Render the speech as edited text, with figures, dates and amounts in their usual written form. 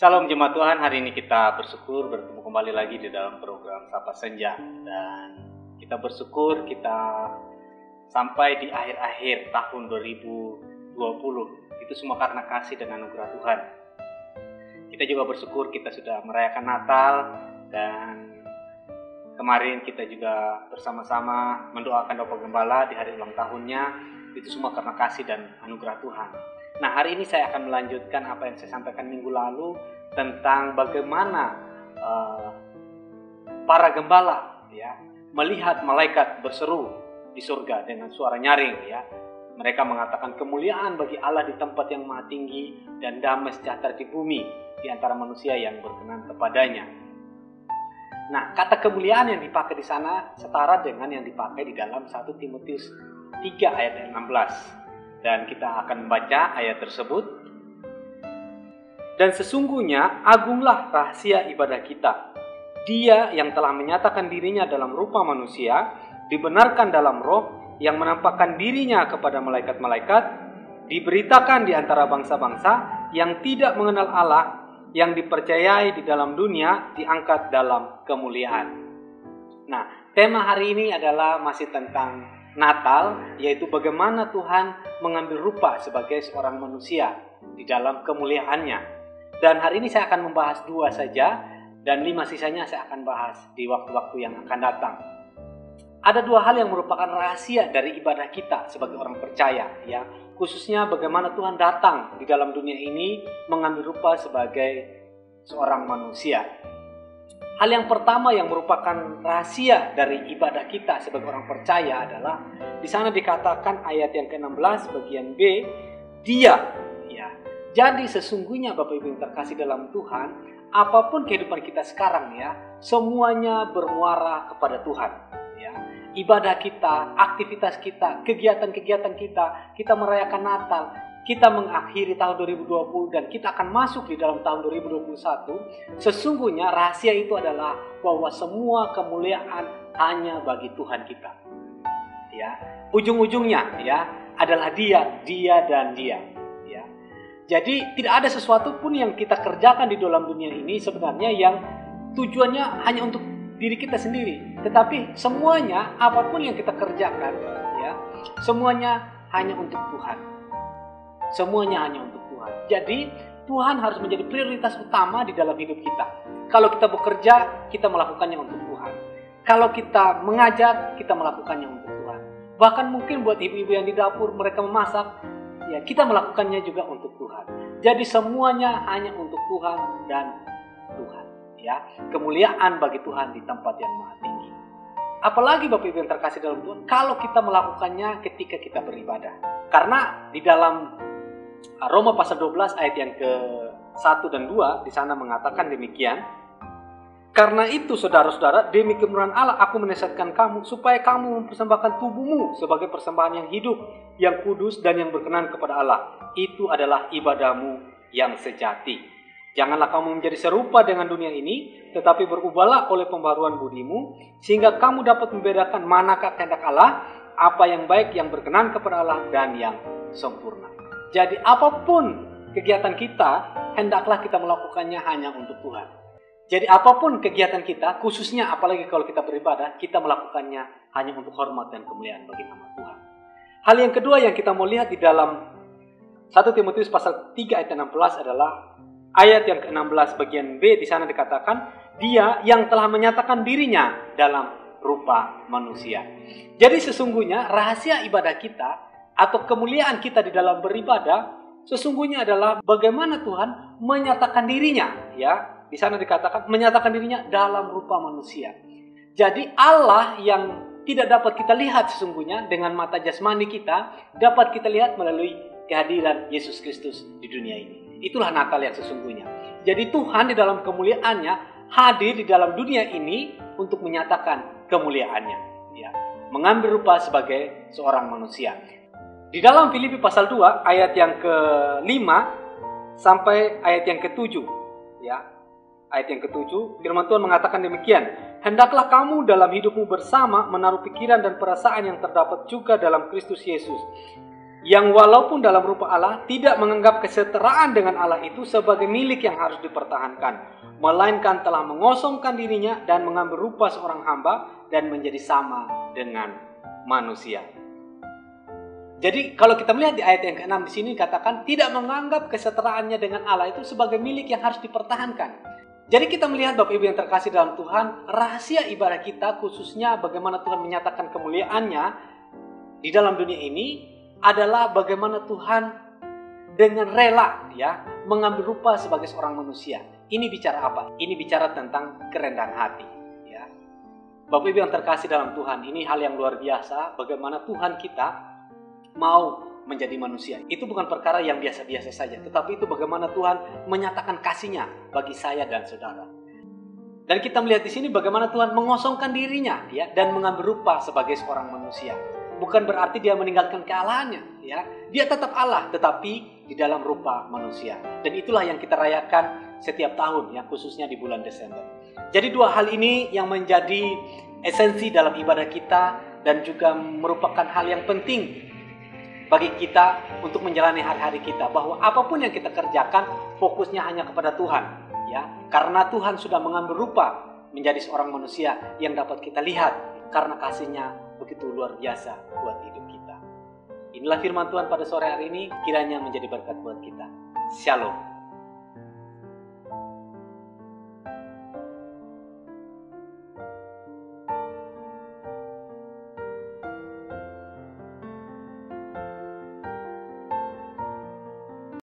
Salam jemaat Tuhan, hari ini kita bersyukur bertemu kembali lagi di dalam program Sapa Senja. Dan kita bersyukur kita sampai di akhir-akhir tahun 2020. Itu semua karena kasih dan anugerah Tuhan. Kita juga bersyukur kita sudah merayakan Natal. Dan kemarin kita juga bersama-sama mendoakan Bapak Gembala di hari ulang tahunnya. Itu semua karena kasih dan anugerah Tuhan. Nah, hari ini saya akan melanjutkan apa yang saya sampaikan minggu lalu tentang bagaimana para gembala melihat malaikat berseru di surga dengan suara nyaring Mereka mengatakan kemuliaan bagi Allah di tempat yang maha tinggi dan damai sejahtera di bumi di antara manusia yang berkenan kepadanya. Nah, kata kemuliaan yang dipakai di sana setara dengan yang dipakai di dalam 1 Timotius 3 ayat 16. Dan kita akan membaca ayat tersebut. Dan sesungguhnya agunglah rahasia ibadah kita. Dia yang telah menyatakan dirinya dalam rupa manusia, dibenarkan dalam roh, yang menampakkan dirinya kepada malaikat-malaikat, diberitakan di antara bangsa-bangsa, yang tidak mengenal Allah, yang dipercayai di dalam dunia, diangkat dalam kemuliaan. Nah, tema hari ini adalah masih tentang Natal, yaitu bagaimana Tuhan mengambil rupa sebagai seorang manusia di dalam kemuliaannya. Dan hari ini saya akan membahas 2 saja, dan 5 sisanya saya akan bahas di waktu-waktu yang akan datang. Ada 2 hal yang merupakan rahasia dari ibadah kita sebagai orang percaya, khususnya bagaimana Tuhan datang di dalam dunia ini mengambil rupa sebagai seorang manusia. Hal yang pertama yang merupakan rahasia dari ibadah kita sebagai orang percaya adalah di sana dikatakan ayat yang ke-16 bagian B, Dia. Jadi sesungguhnya Bapak Ibu yang terkasih dalam Tuhan, apapun kehidupan kita sekarang semuanya bermuara kepada Tuhan. Ibadah kita, aktivitas kita, kegiatan-kegiatan kita merayakan Natal, kita mengakhiri tahun 2020 dan kita akan masuk di dalam tahun 2021. Sesungguhnya rahasia itu adalah bahwa semua kemuliaan hanya bagi Tuhan kita. Ujung-ujungnya adalah Dia dan Dia. Jadi tidak ada sesuatu pun yang kita kerjakan di dalam dunia ini sebenarnya yang tujuannya hanya untuk diri kita sendiri. Tetapi semuanya, apapun yang kita kerjakan, semuanya hanya untuk Tuhan. Semuanya hanya untuk Tuhan. Jadi Tuhan harus menjadi prioritas utama di dalam hidup kita. Kalau kita bekerja, kita melakukannya untuk Tuhan. Kalau kita mengajar, kita melakukannya untuk Tuhan. Bahkan mungkin buat ibu-ibu yang di dapur, mereka memasak, kita melakukannya juga untuk Tuhan. Jadi semuanya hanya untuk Tuhan dan Tuhan. Kemuliaan bagi Tuhan di tempat yang maha tinggi. Apalagi Bapak Ibu yang terkasih dalam Tuhan, kalau kita melakukannya ketika kita beribadah. Karena di dalam Roma pasal 12 ayat yang ke-1 dan 2 di sana mengatakan demikian. Karena itu saudara-saudara, demi kemurahan Allah aku menasihatkan kamu supaya kamu mempersembahkan tubuhmu sebagai persembahan yang hidup, yang kudus dan yang berkenan kepada Allah. Itu adalah ibadahmu yang sejati. Janganlah kamu menjadi serupa dengan dunia ini, tetapi berubahlah oleh pembaruan budimu, sehingga kamu dapat membedakan manakah kehendak Allah, apa yang baik, yang berkenan kepada Allah dan yang sempurna. Jadi apapun kegiatan kita, hendaklah kita melakukannya hanya untuk Tuhan. Jadi apapun kegiatan kita, khususnya apalagi kalau kita beribadah, kita melakukannya hanya untuk hormat dan kemuliaan bagi nama Tuhan. Hal yang kedua yang kita mau lihat di dalam 1 Timotius pasal 3 ayat 16 adalah ayat yang ke-16 bagian B. Di sana dikatakan, Dia yang telah menyatakan dirinya dalam rupa manusia. Jadi sesungguhnya rahasia ibadah kita atau kemuliaan kita di dalam beribadah sesungguhnya adalah bagaimana Tuhan menyatakan dirinya. Di sana dikatakan menyatakan dirinya dalam rupa manusia. Jadi Allah yang tidak dapat kita lihat sesungguhnya dengan mata jasmani kita, dapat kita lihat melalui kehadiran Yesus Kristus di dunia ini. Itulah Natal yang sesungguhnya. Jadi Tuhan di dalam kemuliaannya hadir di dalam dunia ini untuk menyatakan kemuliaannya. Mengambil rupa sebagai seorang manusia. Di dalam Filipi pasal 2 ayat yang ke-5 sampai ayat yang ke-7. Ayat yang ke-7, firman Tuhan mengatakan demikian. Hendaklah kamu dalam hidupmu bersama menaruh pikiran dan perasaan yang terdapat juga dalam Kristus Yesus. yang walaupun dalam rupa Allah tidak menganggap kesetaraan dengan Allah itu sebagai milik yang harus dipertahankan, melainkan telah mengosongkan dirinya dan mengambil rupa seorang hamba dan menjadi sama dengan manusia. Jadi kalau kita melihat di ayat yang ke-6 di sini dikatakan tidak menganggap kesetaraannya dengan Allah itu sebagai milik yang harus dipertahankan. Jadi kita melihat Bapak Ibu yang terkasih dalam Tuhan, rahasia ibadah kita khususnya bagaimana Tuhan menyatakan kemuliaannya di dalam dunia ini adalah bagaimana Tuhan dengan rela mengambil rupa sebagai seorang manusia. Ini bicara apa? Ini bicara tentang kerendahan hati. Ya. Bapak Ibu yang terkasih dalam Tuhan, ini hal yang luar biasa bagaimana Tuhan kita mau menjadi manusia. Itu bukan perkara yang biasa-biasa saja, tetapi itu bagaimana Tuhan menyatakan kasih-Nya bagi saya dan saudara. Dan kita melihat di sini bagaimana Tuhan mengosongkan dirinya dan mengambil rupa sebagai seorang manusia. Bukan berarti Dia meninggalkan kealahannya, Dia tetap Allah, tetapi di dalam rupa manusia. Dan itulah yang kita rayakan setiap tahun, khususnya di bulan Desember. Jadi dua hal ini yang menjadi esensi dalam ibadah kita dan juga merupakan hal yang penting bagi kita untuk menjalani hari-hari kita, bahwa apapun yang kita kerjakan fokusnya hanya kepada Tuhan, karena Tuhan sudah mengambil rupa menjadi seorang manusia yang dapat kita lihat karena kasih-Nya begitu luar biasa buat hidup kita. Inilah firman Tuhan pada sore hari ini, kiranya menjadi berkat buat kita. Shalom.